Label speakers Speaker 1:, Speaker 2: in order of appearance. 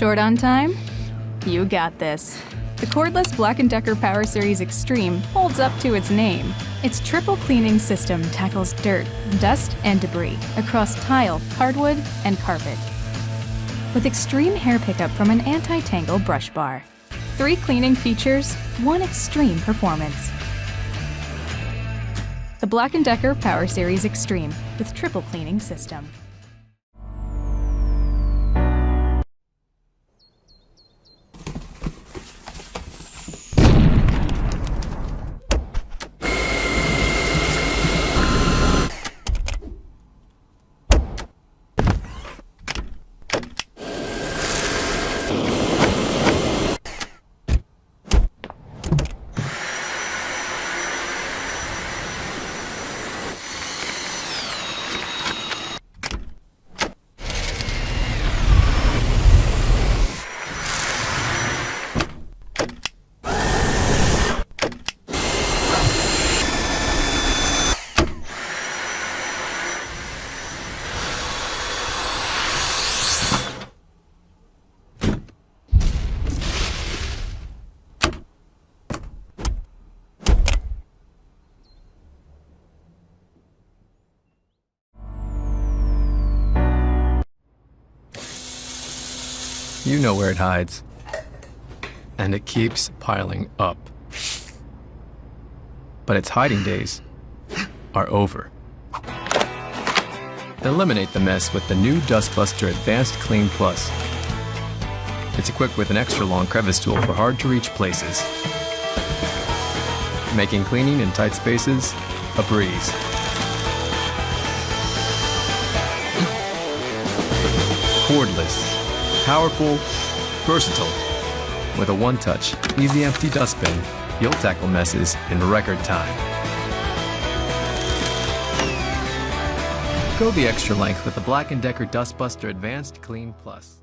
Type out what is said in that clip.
Speaker 1: Short on time? You got this. The Cordless Black & Decker Power Series Extreme holds up to its name. Its triple cleaning system tackles dirt, dust, and debris across tile, hardwood, and carpet. With extreme hair pickup from an anti-tangle brush bar. 3 cleaning features, 1 extreme performance. The Black & Decker Power Series Extreme with triple cleaning system.
Speaker 2: You know where it hides, and it keeps piling up. But its hiding days are over. Eliminate the mess with the new Dustbuster Advanced Clean Plus. It's equipped with an extra long crevice tool for hard-to-reach places, making cleaning in tight spaces a breeze. Cordless. Powerful, versatile. With a one-touch, easy empty dustbin, you'll tackle messes in record time. Go the extra length with the Black & Decker Dustbuster Advanced Clean Plus.